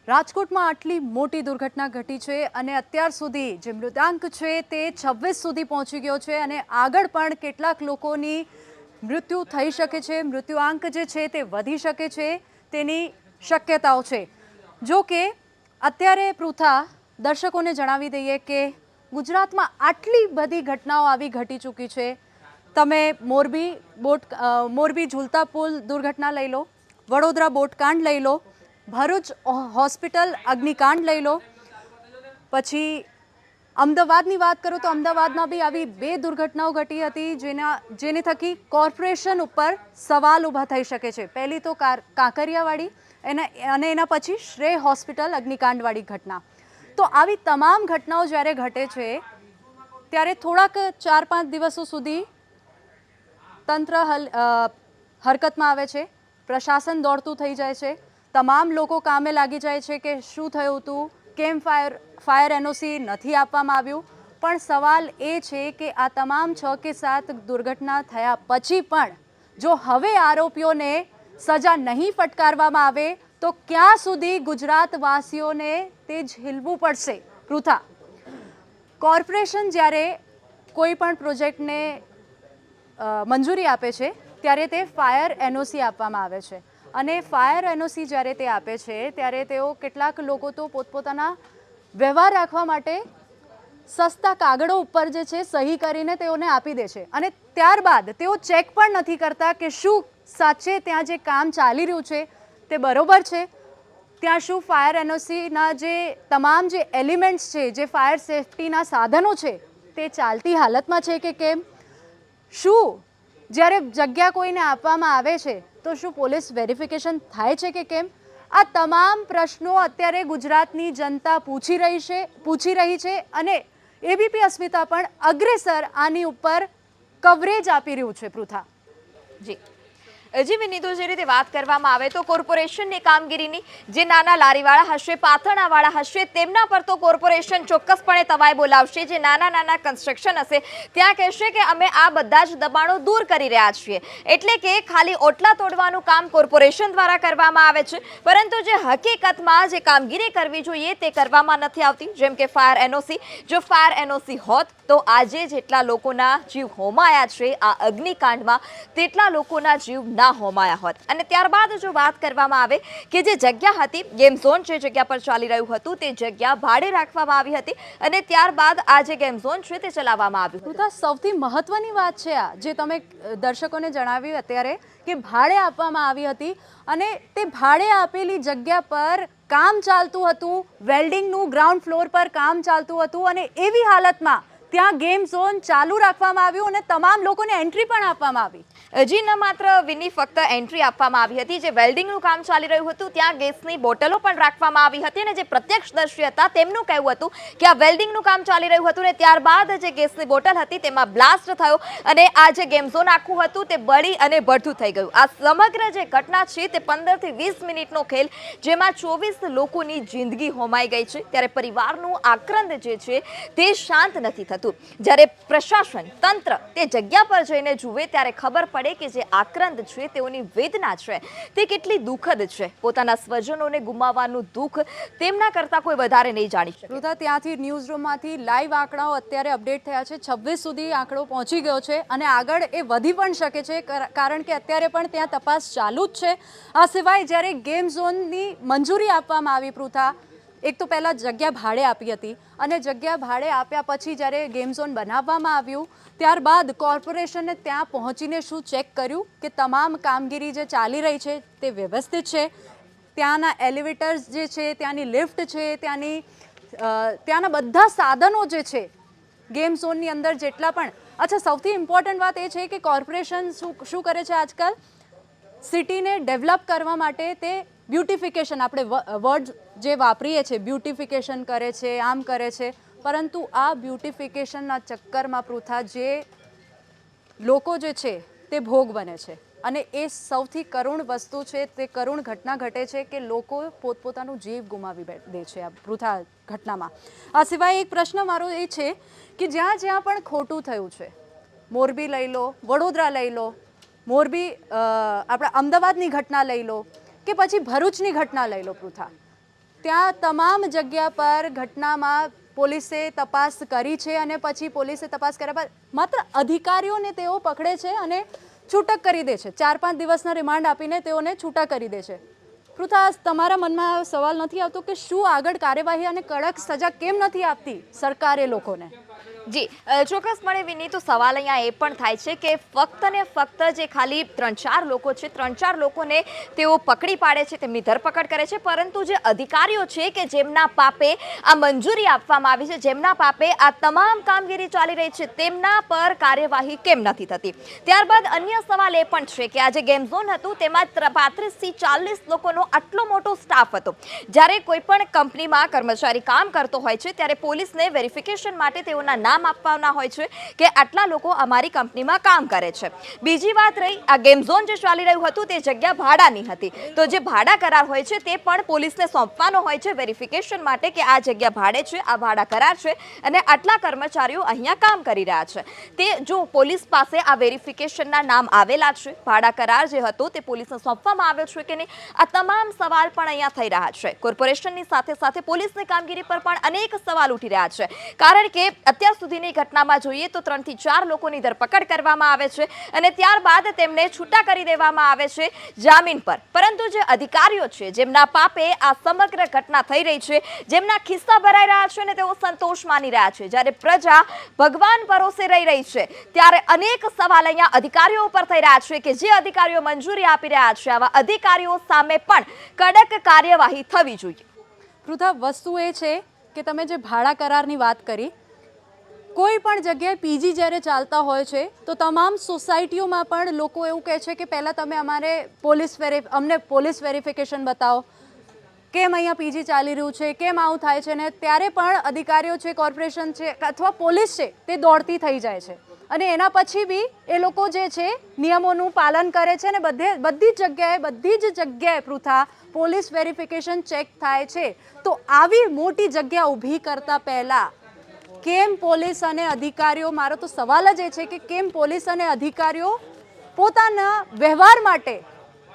રાજકોટમાં આટલી મોટી દુર્ઘટના ઘટી છે અને અત્યાર સુધી જે મૃતાંક છે તે 26 સુધી પહોંચી ગયો છે અને આગળ પણ કેટલાક લોકોની મૃત્યુ થઈ શકે છે, મૃત્યુઆંક જે છે તે વધી શકે છે તેની શક્યતાઓ છે। જો કે અત્યારે પૃથા દર્શકોને જણાવી દઈએ કે ગુજરાતમાં આટલી બધી ઘટનાઓ આવી ઘટી ચૂકી છે। તમે મોરબી ઝૂલતા પુલ દુર્ઘટના લઈ લો, વડોદરા બોટકાંડ લઈ લો, ભરૂચ હોસ્પિટલ અગ્નિકાંડ લઈ લો, પછી અમદાવાદની વાત કરો તો અમદાવાદમાં બી આવી 2 દુર્ઘટનાઓ ઘટી હતી જેને થકી કોર્પોરેશન ઉપર સવાલ ઊભા થઈ શકે છે। પહેલી તો કાંકરિયાવાડી અને એના પછી શ્રેય હોસ્પિટલ અગ્નિકાંડવાળી ઘટના। તો આવી તમામ ઘટનાઓ જ્યારે ઘટે છે ત્યારે થોડાક 4-5 દિવસો સુધી તંત્ર હરકતમાં આવે છે, પ્રશાસન દોડતું થઈ જાય છે, તમામ લોકો કામે લાગી જાય છે કે શું થયું હતું, કેમ ફાયર એનઓસી નથી આપવામાં આવ્યું। પણ સવાલ એ છે કે આ તમામ 6 કે 7 દુર્ઘટના થયા પછી પણ જો હવે આરોપીઓને સજા નહીં ફટકારવામાં આવે તો ક્યાં સુધી ગુજરાતવાસીઓને તે ઝીલવું પડશે। પૃથા, કોર્પોરેશન જ્યારે કોઈ પણ પ્રોજેક્ટને મંજૂરી આપે છે ત્યારે તે ફાયર એનઓસી આપવામાં આવે છે અને ફાયર એનઓસી જ્યારે તે આપે છે ત્યારે તેઓ કેટલાક લોકો તો પોતપોતાના વ્યવહાર રાખવા માટે સસ્તા કાગળો ઉપર જે છે સહી કરીને તેઓને આપી દે છે અને ત્યારબાદ તેઓ ચેક પણ નથી કરતા કે શું સાચે ત્યાં જે કામ ચાલી રહ્યું છે તે બરોબર છે, ત્યાં શું ફાયર એનઓસીના જે તમામ જે એલિમેન્ટ્સ છે, જે ફાયર સેફટીના સાધનો છે તે ચાલતી હાલતમાં છે કે કેમ, શું જ્યારે જગ્યા કોઈને આપવામાં આવે છે તો શું પોલીસ વેરિફિકેશન થાય છે કે કેમ। આ તમામ પ્રશ્નો અત્યારે ગુજરાતની જનતા પૂછી રહી છે અને એબીપી અસ્મિતા પણ અગ્રેસર આની ઉપર કવરેજ આપી રહ્યું છે। પૃથા જી વિનીતો, જે રીતે વાત કરવામાં આવે તો કોર્પોરેશનની કામગીરીની જે નાના લારીવાળા હશે, પાથરણાવાળા હશે, તેમના પર તો કોર્પોરેશન ચોક્કસપણે તવાઈ બોલાવશે। જે નાના કન્સ્ટ્રક્શન હશે ત્યાં કહેશે કે અમે આ બધા જ દબાણો દૂર કરી રહ્યા છીએ, એટલે કે ખાલી ઓટલા તોડવાનું કામ કોર્પોરેશન દ્વારા કરવામાં આવે છે, પરંતુ જે હકીકતમાં જે કામગીરી કરવી જોઈએ તે કરવામાં નથી આવતી। જેમ કે ફાયર એનઓસી, જો ફાયર એનઓસી હોત તો આજે જેટલા લોકોના જીવ હોમાયા છે આ અગ્નિકાંડમાં તેટલા લોકોના જીવ ના હોમાયા હોત। અને ત્યારબાદ જો વાત કરવામાં આવે કે જે જગ્યા હતી, ગેમ ઝોન જે જગ્યા પર ચાલી રહ્યું હતું તે જગ્યા ભાડે રાખવામાં આવી હતી અને ત્યારબાદ આ જે ગેમ ઝોન છે તે ચલાવવામાં આવ્યું હતું। સૌથી મહત્વની વાત છે આ જે તમે દર્શકોને જણાવ્યું અત્યારે કે ભાડે આપવામાં આવી હતી અને તે ભાડે આપેલી જગ્યા પર કામ ચાલતું હતું, વેલ્ડિંગનું ગ્રાઉન્ડ ફ્લોર પર કામ ચાલતું હતું અને એવી હાલતમાં ત્યાં ગેમ ઝોન ચાલુ રાખવામાં આવ્યું અને તમામ લોકોને એન્ટ્રી પણ આપવામાં આવી। જી, ન માત્ર વિની ફક્ત એન્ટ્રી આપવામાં આવી હતી, જે વેલ્ડિંગનું કામ ચાલી રહ્યું હતું ત્યાં ગેસની બોટલો પણ રાખવામાં આવી હતી અને જે પ્રત્યક્ષદર્શી હતા તેમનું કહેવું હતું કે આ વેલ્ડિંગનું કામ ચાલી રહ્યું હતું ને ત્યારબાદ જે ગેસની બોટલ હતી તેમાં બ્લાસ્ટ થયો અને આ જે ગેમ ઝોન આખું હતું તે બળી અને ભડથું થઈ ગયું। આ સમગ્ર જે ઘટના છે તે 15 થી 20 મિનિટનો ખેલ, જેમાં 24 લોકોની જિંદગી હોમાઈ ગઈ છે। ત્યારે પરિવારનું આક્રંદ જે છે તે શાંત નથી થતું। જ્યારે પ્રશાસન તંત્ર તે જગ્યા પર જઈને જુએ ત્યારે ખબર પડે કે જે આક્રંદ છે, તેઓની વેદના છે તે કેટલી દુઃખદ છે। પોતાના સ્વજનોને ગુમાવવાનું દુઃખ તેમના કરતાં કોઈ વધારે નહીં જાણી શકે। પૃથા, ત્યાંથી ન્યૂઝ રૂમમાંથી લાઈવ આંકડાઓ અત્યારે અપડેટ થયા છે, 26 સુધી આંકડો પહોંચી ગયો છે અને આગળ એ વધી પણ શકે છે કારણ કે અત્યારે પણ ત્યાં તપાસ ચાલુ જ છે। આ સિવાય જ્યારે ગેમ ઝોનની મંજૂરી આપવામાં આવી પૃથા, એક તો પહેલાં જગ્યા ભાડે આપી હતી અને જગ્યા ભાડે આપ્યા પછી જ્યારે ગેમ ઝોન બનાવવામાં આવ્યું ત્યારબાદ કોર્પોરેશને ત્યાં પહોંચીને શું ચેક કર્યું કે તમામ કામગીરી જે ચાલી રહી છે તે વ્યવસ્થિત છે, ત્યાંના એલિવેટર્સ જે છે, ત્યાંની લિફ્ટ છે, ત્યાંના બધા સાધનો જે છે ગેમ ઝોનની અંદર જેટલા પણ, અચ્છા સૌથી ઇમ્પોર્ટન્ટ વાત એ છે કે કોર્પોરેશન શું કરે છે આજકાલ, સિટીને ડેવલપ કરવા માટે તે બ્યુટિફિકેશન, આપણે વર્ડ જે વાપરીએ છીએ બ્યુટિફિકેશન કરે છે, આમ કરે છે, પરંતુ આ બ્યુટિફિકેશનના ચક્કરમાં પૃથા જે લોકો જે છે તે ભોગ બને છે અને એ સૌથી કરુણ વસ્તુ છે, તે કરુણ ઘટના ઘટે છે કે લોકો પોતપોતાનું જીવ ગુમાવી દે છે આ પૃથા ઘટનામાં। આ સિવાય એક પ્રશ્ન મારો એ છે કે જ્યાં જ્યાં પણ ખોટું થયું છે, મોરબી લઈ લો, વડોદરા લઈ લો, આપણા અમદાવાદની ઘટના લઈ લો કે પછી ભરૂચની ઘટના લઈ લો પૃથા, ત્યાં તમામ જગ્યા પર ઘટનામાં પોલીસે તપાસ કરી છે અને પછી પોલીસે તપાસ કર્યા બાદ માત્ર અધિકારીઓને તેઓ પકડે છે અને છૂટક કરી દે છે. 4-5 દિવસના રિમાન્ડ આપીને તેઓને છૂટા કરી દે છે. પૃથા, તમારા મનમાં આ સવાલ નથી આવતો કે શું આગળ કાર્યવાહી અને કડક સજા કેમ નથી આપતી સરકારે લોકોને? જી ચોક્કસપણે વિની, તો સવાલ અહીંયા એ પણ થાય છે કે ફક્ત ને ફક્ત જે ખાલી 3-4 લોકો છે, 3-4 લોકોને તેઓ પકડી પાડે છે, તેમની ધરપકડ કરે છે, પરંતુ જે અધિકારીઓ છે કે જેમના પાપે આ મંજૂરી આપવામાં આવી છે, જેમના પાપે આ તમામ કામગીરી ચાલી રહી છે, તેમના પર કાર્યવાહી કેમ નથી થતી? ત્યારબાદ અન્ય સવાલ એ પણ છે કે આ જે ગેમ ઝોન હતું તેમાં 35થી 40 લોકોનો આટલો મોટો સ્ટાફ હતો. જ્યારે કોઈ પણ કંપનીમાં કર્મચારી કામ કરતો હોય છે ત્યારે પોલીસને વેરિફિકેશન માટે તેઓના નામ આપવાના હોય છે કે આટલા લોકો અમારી કંપનીમાં કામ કરે છે. બીજી વાત રહી, આ ગેમ ઝોન જે ચાલી રહ્યું હતું તે જગ્યા ભાડાની હતી, તો જે ભાડા કરાર હોય છે તે પણ પોલીસને સોંપવાનો હોય છે વેરિફિકેશન માટે કે આ જગ્યા ભાડે છે, આ ભાડા કરાર છે અને આટલા કર્મચારીઓ અહીંયા કામ કરી રહ્યા છે. તે જો પોલીસ પાસે આ વેરિફિકેશનના નામ આવેલા છે, ભાડા કરાર જે હતો તે પોલીસને સોંપવામાં આવ્યો છે કે નહીં, આ તમામ સવાલ પણ અહીંયા થઈ રહ્યા છે. કોર્પોરેશનની સાથે સાથે પોલીસની કામગીરી પર પણ અનેક સવાલ ઉઠી રહ્યા છે, કારણ કે અત્યાર સુધીની ઘટનામાં જોઈએ તો 3 થી 4 લોકોની ધરપકડ કરવામાં આવે છે અને ત્યારબાદ તેમને છૂટા કરી દેવામાં આવે છે જામીન પર. પરંતુ જે અધિકારીઓ છે જેમના પાપે આ સમગ્ર ઘટના થઈ રહી છે, જેમના ખિસ્સા ભરાઈ રહ્યા છે અને તેઓ સંતોષ માની રહ્યા છે, જ્યારે પ્રજા ભગવાન ભરોસે રહી છે, ત્યારે અનેક સવાલ અહીંયા અધિકારીઓ ઉપર થઈ રહ્યા છે કે જે અધિકારીઓ મંજૂરી આપી રહ્યા છે આવા અધિકારીઓ સામે પણ કડક કાર્યવાહી થવી જોઈએ. પૃથા, વસ્તુ એ છે કે તમે જે ભાડા કરારની વાત કરી, કોઈ પણ જગ્યાએ પીજી જ્યારે ચાલતા હોય છે તો તમામ સોસાયટીઓમાં પણ લોકો એવું કહે છે કે પહેલાં તમે અમને પોલીસ વેરિફિકેશન બતાવો, કેમ અહીંયા પીજી ચાલી રહ્યું છે, કેમ આવું થાય છે, ને ત્યારે પણ અધિકારીઓ છે, કોર્પોરેશન છે અથવા પોલીસ છે તે દોડતી થઈ જાય છે અને એના પછી બી એ લોકો જે છે નિયમોનું પાલન કરે છે અને બધી જ જગ્યાએ પૃથા પોલીસ વેરિફિકેશન ચેક થાય છે. તો આવી મોટી જગ્યા ઊભી કરતા પહેલાં કેમ પોલીસ અને અધિકારીઓ, મારો તો સવાલ જ એ છે કે કેમ પોલીસ અને અધિકારીઓ પોતાના વ્યવહાર માટે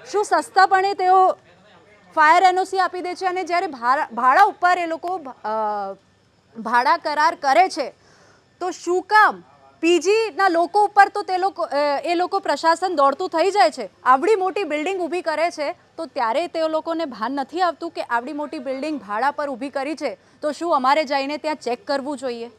શું સસ્તાપણે તેઓ ફાયર એનઓસી આપી દે છે અને જ્યારે ભાડા ઉપર એ લોકો ભાડા કરાર કરે છે તો શું કામ પીજીના લોકો ઉપર તો એ લોકો પ્રશાસન દોડતું થઈ જાય છે? આવડી મોટી બિલ્ડિંગ ઊભી કરે છે તો ત્યારે તે લોકોને ભાન નથી આવતું કે આવડી મોટી બિલ્ડિંગ ભાડા પર ઊભી કરી છે તો શું અમારે જઈને ત્યાં ચેક કરવું જોઈએ?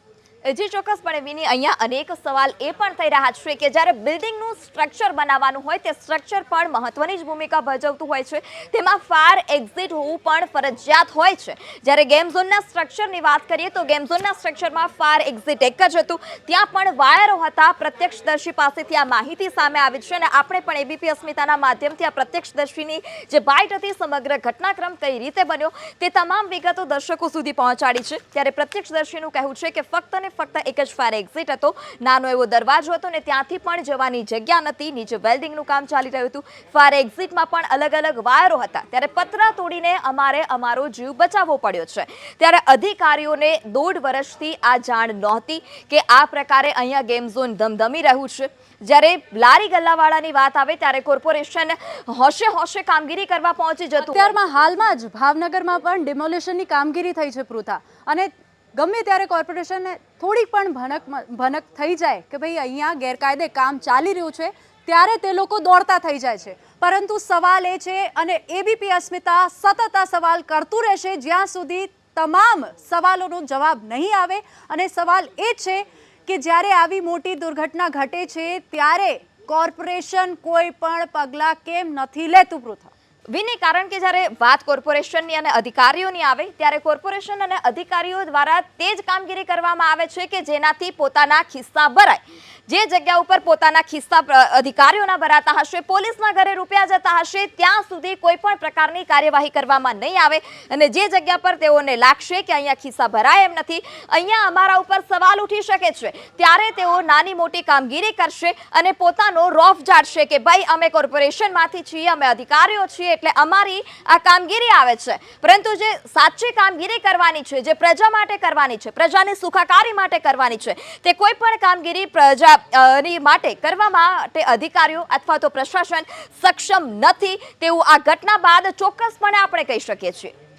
જી ચોક્કસપણે વિની, અહીંયા અનેક સવાલ એ પણ થઈ રહ્યા છે કે જ્યારે બિલ્ડિંગનું સ્ટ્રક્ચર બનાવવાનું હોય તે સ્ટ્રક્ચર પણ મહત્વની જ ભૂમિકા ભજવતું હોય છે, તેમાં ફાયર એક્ઝિટ હોવું પણ ફરજિયાત હોય છે. જ્યારે ગેમ ઝોનના સ્ટ્રક્ચરની વાત કરીએ તો ગેમ ઝોનના સ્ટ્રક્ચરમાં ફાયર એક્ઝિટ એક જ હતું, ત્યાં પણ વાયરો હતા. પ્રત્યક્ષદર્શી પાસેથી આ માહિતી સામે આવી છે અને આપણે પણ એબીપી અસ્મિતાના માધ્યમથી આ પ્રત્યક્ષદર્શીની જે બાઇટ હતી, સમગ્ર ઘટનાક્રમ કઈ રીતે બન્યો તે તમામ વિગતો દર્શકો સુધી પહોંચાડી છે. ત્યારે પ્રત્યક્ષદર્શીનું કહેવું છે કે ફક્ત એક જ ફાયર એક્ઝિટ હતો, નાનો એવો દરવાજો હતો ને ત્યાંથી પણ જવાની જગ્યા નથી, નીચે વેલ્ડિંગનું કામ ચાલી રહ્યું હતું. ફાયર એક્ઝિટમાં પણ અલગ અલગ વાયરો હતા, ત્યારે પતરા તોડીને અમારે અમારો જીવ બચાવવો પડ્યો છે. ત્યારે અધિકારીઓને 1.5 વર્ષથી આ જાણ નહોતી કે આ પ્રકારે અહીંયા ગેમ ઝોન ધમધમી રહ્યું છે. જ્યારે લારી ગલ્લાવાળાની વાત આવે ત્યારે કોર્પોરેશન હોશે કામગીરી કરવા પહોંચી જતું. અત્યારમાં હાલમાં જ ભાવનગરમાં પણ ડિમોલિશનની કામગીરી થઈ છે પૃથા, અને ગમે ત્યારે કોર્પોરેશનને થોડીક પણ ભનક થઈ જાય કે ભાઈ અહીંયા ગેરકાયદે કામ ચાલી રહ્યું છે ત્યારે તે લોકો દોડતા થઈ જાય છે. પરંતુ સવાલ એ છે અને એબીપી અસ્મિતા સતત આ સવાલ કરતું રહેશે જ્યાં સુધી તમામ સવાલોનો જવાબ નહીં આવે. અને સવાલ એ છે કે જ્યારે આવી મોટી દુર્ઘટના ઘટે છે ત્યારે કોર્પોરેશન કોઈ પણ પગલાં કેમ નથી લેતું પૃથા? વિની, કારણ કે જ્યારે વાત કોર્પોરેશનની અને અધિકારીઓની આવે ત્યારે કોર્પોરેશન અને અધિકારીઓ દ્વારા તે જ કામગીરી કરવામાં આવે છે કે જેનાથી પોતાના ખિસ્સા ભરાય. જે જગ્યા ઉપર પોતાના ખિસ્સા અધિકારીઓના ભરાતા હશે, પોલીસના ઘરે રૂપિયા જતા હશે, ત્યાં સુધી કોઈ પણ પ્રકારની કાર્યવાહી કરવામાં નહીં આવે અને જે જગ્યા પર તેઓને લાગશે કે અહીંયા ખિસ્સા ભરાય એમ નથી, અહીંયા અમારા ઉપર સવાલ ઉઠી શકે છે, ત્યારે તેઓ નાની મોટી કામગીરી કરશે અને પોતાનો રોફ ઝાડશે કે ભાઈ અમે કોર્પોરેશનમાંથી છીએ, અમે અધિકારીઓ છીએ એટલે અમારી આ કામગીરી આવે છે. પરંતુ જે સાચી કામગીરી કરવાની છે, જે પ્રજા માટે કરવાની છે, પ્રજાની સુખાકારી માટે કરવાની છે, તે કોઈ પણ કામગીરી પ્રજા માટે કરવા માટે અધિકારીઓ અથવા તો પ્રશાસન સક્ષમ નથી તેવું આ ઘટના બાદ ચોક્કસપણે આપણે કહી શકીએ છીએ.